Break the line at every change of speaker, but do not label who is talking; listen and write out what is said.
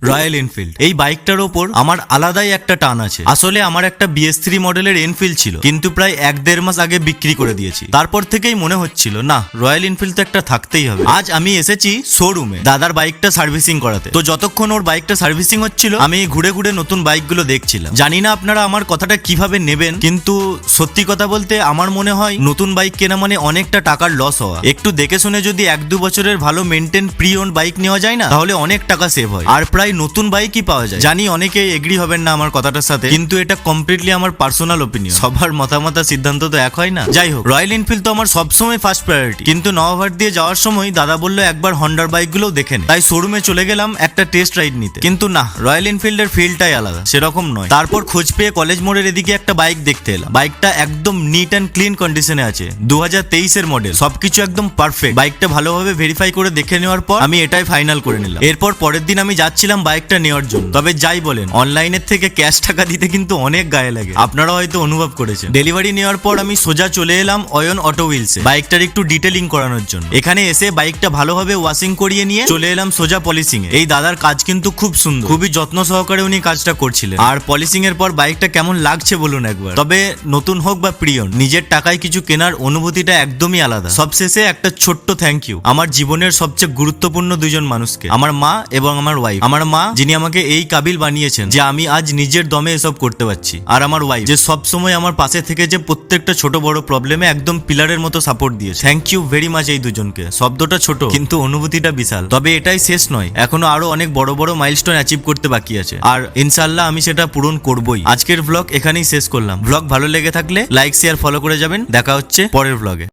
Royal Enfield. এই বাইকটার ওপর আমার আলাদাই একটা টান আছে। আসলে আমার একটা BS3 মডেলের এনফিল্ড ছিল, কিন্তু প্রায় 1-1.5 মাস আগে বিক্রি করে দিয়েছি। তারপর থেকেই মনে হচ্ছিল না, রয়্যাল এনফিল্ড তো একটা থাকতেই হবে। আজ আমি এসেছি শোরুমে দাদার বাইকটা সার্ভিসিং করাতে। তো যতক্ষণ ওর বাইকটা সার্ভিসিং হচ্ছিল আমি ঘুরে ঘুরে নতুন বাইকগুলো দেখছিলাম। জানি না আপনারা আমার কথাটা কিভাবে নেবেন, কিন্তু সত্যি কথা বলতে আমার মনে হয় নতুন বাইক কেনা মানে অনেকটা টাকার লস হওয়া। একটু দেখে শুনে যদি 1-2 বছরের ভালো মেনটেন প্রি ওন বাইক নেওয়া যায় না, তাহলে অনেক টাকা সেভ হয় আর প্রায় নতুন বাইকই পাওয়া যায়। জানি অনেকেই এগ্রি হবেন না আমার কথাটার সাথে, কিন্তু এটা কমপ্লিটলি আমার পার্সোনাল ওপিনিয়ন। সবার মতামত সিদ্ধান্ত তো এক হয় না। যাই হোক, রয়্যাল এনফিল্ড তো আমার সবসময় ফার্স্ট প্রায়োরিটি, কিন্তু নওভার দিয়ে যাওয়ার সময় দাদা বললো একবার হন্ডার বাইকগুলোও দেখে নে। তাই শোরুমে চলে গেলাম একটা টেস্ট রাইড নিতে, কিন্তু না, রয়্যাল এনফিল্ডের ফিলটাই আলাদা, সেরকম নয়। তারপর খোঁজ পেয়ে কলেজ মোড়ের এদিকে একটা বাইক দেখতে এলাম। বাইকটা একদম নিট অ্যান্ড ক্লিন কন্ডিশনে আছে, 2023 এর মডেল, সবকিছু একদম পারফেক্ট। বাইকটা ভালোভাবে ভেরিফাই করে দেখে নেওয়ার পর আমি এটাই ফাইনাল করে নিলাম। এরপর পরের দিন আমি যাচ্ছিলাম বাইকটা নেওয়ার জন্য। তবে যাই বলেন, অনলাইনের থেকে ক্যাশ টাকা দিতে কিন্তু অনেক গায়ে লাগে, আপনারা হয়তো অনুভব করেছেন। ডেলিভারি নেওয়ার পর আমি সোজা চলে এলাম অয়ন অটো হুইলসে বাইকটার একটু ডিটেলিং করানোর জন্য। এখানে এসে বাইকটা ভালোভাবে ওয়াশিং করিয়ে নিয়ে চলে এলাম সোজা পলিশিং এ। এই দাদার কাজ কিন্তু খুব সুন্দর, খুবই যত্ন সহকারে উনি কাজটা করছিলেন। আর পলিশিং এর পর বাইকটা কেমন লাগছে বলুন একবার। তবে নতুন হোক বা প্রিয়ন, নিজের টাকায় কিছু কেনার অনুভূতিটা একদমই আলাদা। সবশেষে একটা ছোট্ট থ্যাংক ইউ আমার জীবনের সবচেয়ে গুরুত্বপূর্ণ দুজন মানুষকে, আমার মা এবং আমার ওয়াইফ। আমার মা, যিনি আমাকে এই কাবিল বানিয়েছেন যে আমি আজ নিজের দমে এসব করতে পারছি, আর আমার ওয়াইফ, যে সব সময় আমার পাশে থেকে যে প্রত্যেকটা ছোট বড় প্রবলেমে একদম পিলারের মতো সাপোর্ট দিয়েছে। থ্যাংক ইউ ভেরি মাচ এই দুজনকে। শব্দটা ছোট কিন্তু অনুভূতিটা বিশাল। তবে এটাই শেষ নয়, এখনো আরো অনেক বড় বড় মাইলস্টোন অ্যাচিভ করতে বাকি আছে, আর ইনশাআল্লাহ আমি সেটা পূরণ করবই। আজকের ব্লগ এখানেই শেষ করলাম। ব্লগ ভালো লেগে থাকলে লাইক শেয়ার ফলো করে যাবেন। দেখা হচ্ছে পরের ব্লগে।